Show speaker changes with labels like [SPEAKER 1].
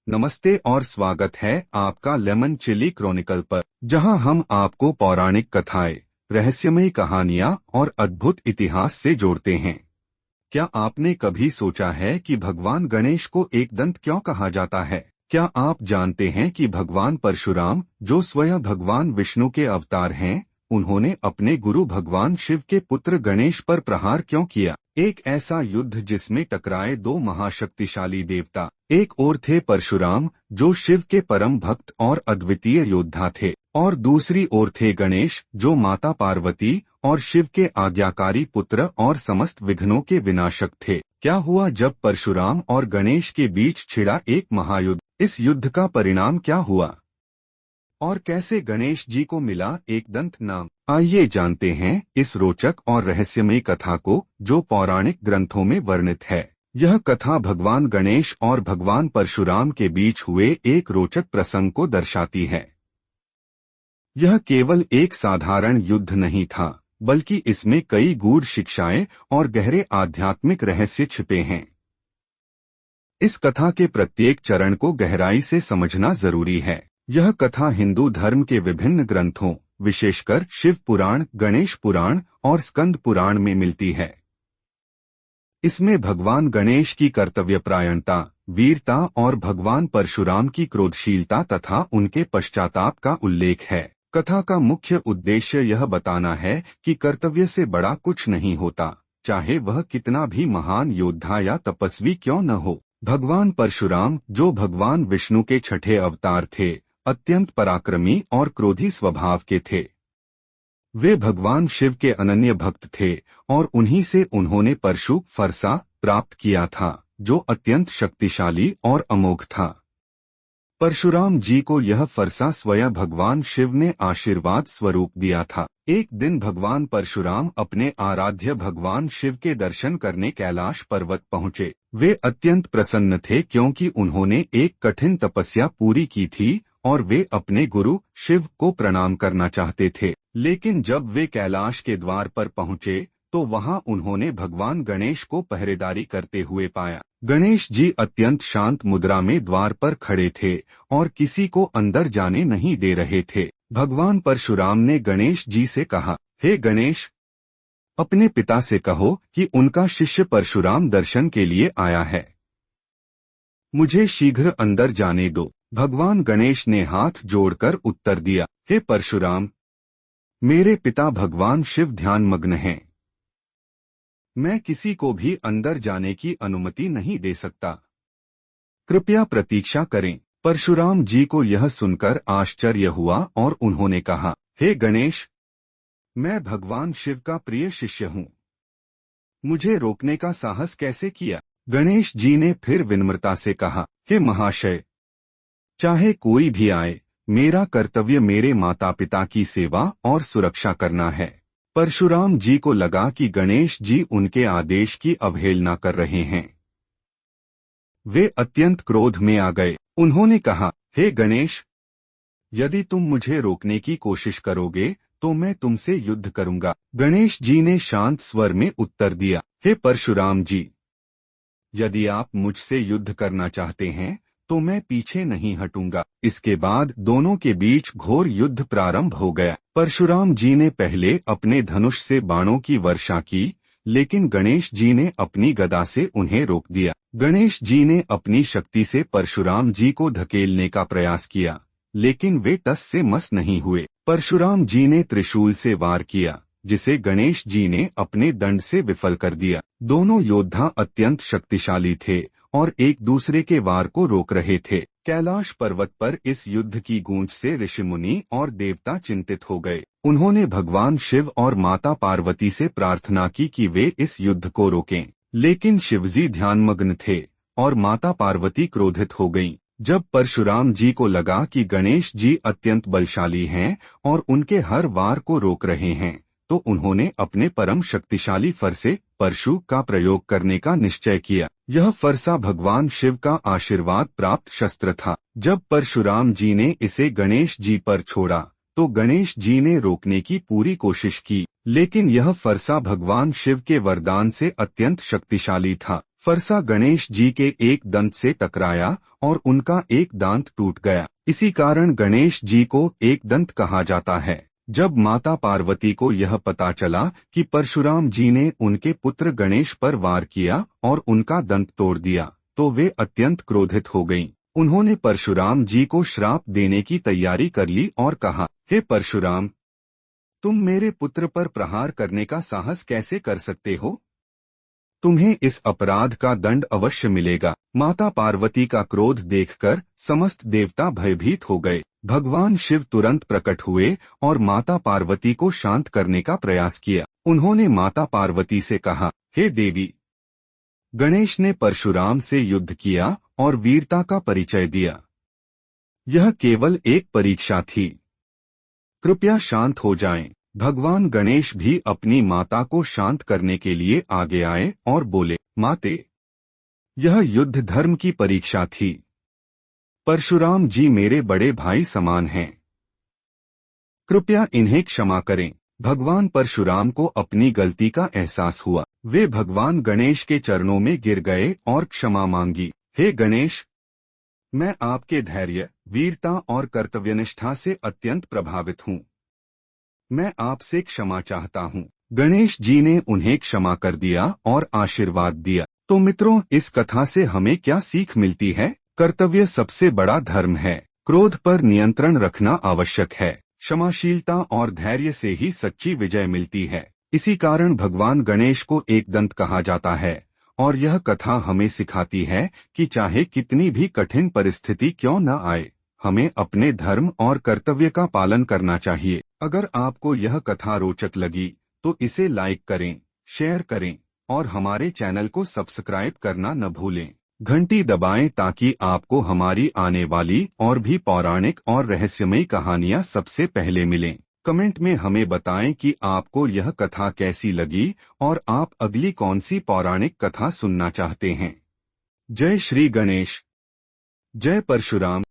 [SPEAKER 1] नमस्ते और स्वागत है आपका लेमन चिली क्रॉनिकल पर, जहां हम आपको पौराणिक कथाएं, रहस्यमयी कहानियां और अद्भुत इतिहास से जोड़ते हैं। क्या आपने कभी सोचा है कि भगवान गणेश को एक दंत क्यों कहा जाता है? क्या आप जानते हैं कि भगवान परशुराम, जो स्वयं भगवान विष्णु के अवतार हैं, उन्होंने अपने गुरु भगवान शिव के पुत्र गणेश पर प्रहार क्यों किया? एक ऐसा युद्ध जिसमें टकराए दो महाशक्तिशाली देवता। एक ओर थे परशुराम, जो शिव के परम भक्त और अद्वितीय योद्धा थे, और दूसरी ओर थे गणेश, जो माता पार्वती और शिव के आज्ञाकारी पुत्र और समस्त विघ्नों के विनाशक थे। क्या हुआ जब परशुराम और गणेश के बीच छिड़ा एक महायुद्ध? इस युद्ध का परिणाम क्या हुआ और कैसे गणेश जी को मिला एक दंत नाम? आइए जानते हैं इस रोचक और रहस्यमयी कथा को, जो पौराणिक ग्रंथों में वर्णित है। यह कथा भगवान गणेश और भगवान परशुराम के बीच हुए एक रोचक प्रसंग को दर्शाती है। यह केवल एक साधारण युद्ध नहीं था, बल्कि इसमें कई गूढ़ शिक्षाएं और गहरे आध्यात्मिक रहस्य छिपे हैं। इस कथा के प्रत्येक चरण को गहराई से समझना जरूरी है। यह कथा हिंदू धर्म के विभिन्न ग्रंथों, विशेषकर शिव पुराण, गणेश पुराण और स्कंद पुराण में मिलती है। इसमें भगवान गणेश की कर्तव्यपरायणता, वीरता और भगवान परशुराम की क्रोधशीलता तथा उनके पश्चाताप का उल्लेख है। कथा का मुख्य उद्देश्य यह बताना है कि कर्तव्य से बड़ा कुछ नहीं होता, चाहे वह कितना भी महान योद्धा या तपस्वी क्यों न हो। भगवान परशुराम, जो भगवान विष्णु के छठे अवतार थे, अत्यंत पराक्रमी और क्रोधी स्वभाव के थे। वे भगवान शिव के अनन्य भक्त थे और उन्हीं से उन्होंने परशु फरसा प्राप्त किया था, जो अत्यंत शक्तिशाली और अमोघ था। परशुराम जी को यह फरसा स्वयं भगवान शिव ने आशीर्वाद स्वरूप दिया था। एक दिन भगवान परशुराम अपने आराध्य भगवान शिव के दर्शन करने कैलाश पर्वत पहुँचे। वे अत्यंत प्रसन्न थे क्योंकि उन्होंने एक कठिन तपस्या पूरी की थी और वे अपने गुरु शिव को प्रणाम करना चाहते थे। लेकिन जब वे कैलाश के द्वार पर पहुँचे तो वहां उन्होंने भगवान गणेश को पहरेदारी करते हुए पाया। गणेश जी अत्यंत शांत मुद्रा में द्वार पर खड़े थे और किसी को अंदर जाने नहीं दे रहे थे। भगवान परशुराम ने गणेश जी से कहा, हे गणेश, अपने पिता से कहो कि उनका शिष्य परशुराम दर्शन के लिए आया है। मुझे शीघ्र अंदर जाने दो। भगवान गणेश ने हाथ जोड़कर उत्तर दिया, हे परशुराम, मेरे पिता भगवान शिव ध्यानमग्न हैं। मैं किसी को भी अंदर जाने की अनुमति नहीं दे सकता। कृपया प्रतीक्षा करें। परशुराम जी को यह सुनकर आश्चर्य हुआ और उन्होंने कहा, हे गणेश, मैं भगवान शिव का प्रिय शिष्य हूँ। मुझे रोकने का साहस कैसे किया? गणेश जी ने फिर विनम्रता से कहा, हे महाशय, चाहे कोई भी आए, मेरा कर्तव्य मेरे माता पिता की सेवा और सुरक्षा करना है। परशुराम जी को लगा कि गणेश जी उनके आदेश की अवहेलना कर रहे हैं। वे अत्यंत क्रोध में आ गए। उन्होंने कहा, हे गणेश, यदि तुम मुझे रोकने की कोशिश करोगे तो मैं तुमसे युद्ध करूंगा। गणेश जी ने शांत स्वर में उत्तर दिया, हे परशुराम जी, यदि आप मुझसे युद्ध करना चाहते हैं तो मैं पीछे नहीं हटूंगा। इसके बाद दोनों के बीच घोर युद्ध प्रारंभ हो गया। परशुराम जी ने पहले अपने धनुष से बाणों की वर्षा की, लेकिन गणेश जी ने अपनी गदा से उन्हें रोक दिया। गणेश जी ने अपनी शक्ति से परशुराम जी को धकेलने का प्रयास किया, लेकिन वे टस से मस नहीं हुए। परशुराम जी ने त्रिशूल से वार किया, जिसे गणेश जी ने अपने दंड से विफल कर दिया। दोनों योद्धा अत्यंत शक्तिशाली थे और एक दूसरे के वार को रोक रहे थे। कैलाश पर्वत पर इस युद्ध की गूंज से ऋषिमुनि और देवता चिंतित हो गए। उन्होंने भगवान शिव और माता पार्वती से प्रार्थना की कि वे इस युद्ध को रोकें, लेकिन शिवजी ध्यानमग्न थे और माता पार्वती क्रोधित हो गईं। जब परशुराम जी को लगा कि गणेश जी अत्यंत बलशाली हैं और उनके हर वार को रोक रहे हैं, तो उन्होंने अपने परम शक्तिशाली फरसे परशु का प्रयोग करने का निश्चय किया। यह फरसा भगवान शिव का आशीर्वाद प्राप्त शस्त्र था। जब परशुराम जी ने इसे गणेश जी पर छोड़ा तो गणेश जी ने रोकने की पूरी कोशिश की, लेकिन यह फरसा भगवान शिव के वरदान से अत्यंत शक्तिशाली था। फरसा गणेश जी के एक दंत से टकराया और उनका एक दांत टूट गया। इसी कारण गणेश जी को एक दंत कहा जाता है। जब माता पार्वती को यह पता चला कि परशुराम जी ने उनके पुत्र गणेश पर वार किया और उनका दंत तोड़ दिया, तो वे अत्यंत क्रोधित हो गईं। उन्होंने परशुराम जी को श्राप देने की तैयारी कर ली और कहा, हे परशुराम, तुम मेरे पुत्र पर प्रहार करने का साहस कैसे कर सकते हो? तुम्हें इस अपराध का दंड अवश्य मिलेगा। माता पार्वती का क्रोध देखकर समस्त देवता भयभीत हो गए। भगवान शिव तुरंत प्रकट हुए और माता पार्वती को शांत करने का प्रयास किया। उन्होंने माता पार्वती से कहा, हे देवी, गणेश ने परशुराम से युद्ध किया और वीरता का परिचय दिया। यह केवल एक परीक्षा थी। कृपया शांत हो जाएं। भगवान गणेश भी अपनी माता को शांत करने के लिए आगे आए और बोले, माते, यह युद्ध धर्म की परीक्षा थी। परशुराम जी मेरे बड़े भाई समान हैं। कृपया इन्हें क्षमा करें। भगवान परशुराम को अपनी गलती का एहसास हुआ। वे भगवान गणेश के चरणों में गिर गए और क्षमा मांगी। हे गणेश, मैं आपके धैर्य, वीरता और कर्तव्यनिष्ठा से अत्यंत प्रभावित हूँ। मैं आपसे क्षमा चाहता हूँ। गणेश जी ने उन्हें क्षमा कर दिया और आशीर्वाद दिया। तो मित्रों, इस कथा से हमें क्या सीख मिलती है? कर्तव्य सबसे बड़ा धर्म है। क्रोध पर नियंत्रण रखना आवश्यक है। क्षमाशीलता और धैर्य से ही सच्ची विजय मिलती है। इसी कारण भगवान गणेश को एकदंत कहा जाता है। और यह कथा हमें सिखाती है कि चाहे कितनी भी कठिन परिस्थिति क्यों न आए, हमें अपने धर्म और कर्तव्य का पालन करना चाहिए। अगर आपको यह कथा रोचक लगी तो इसे लाइक करें, शेयर करें और हमारे चैनल को सब्सक्राइब करना न भूलें। घंटी दबाएं ताकि आपको हमारी आने वाली और भी पौराणिक और रहस्यमयी कहानियां सबसे पहले मिलें। कमेंट में हमें बताएं कि आपको यह कथा कैसी लगी और आप अगली कौन सी पौराणिक कथा सुनना चाहते हैं। जय श्री गणेश, जय परशुराम।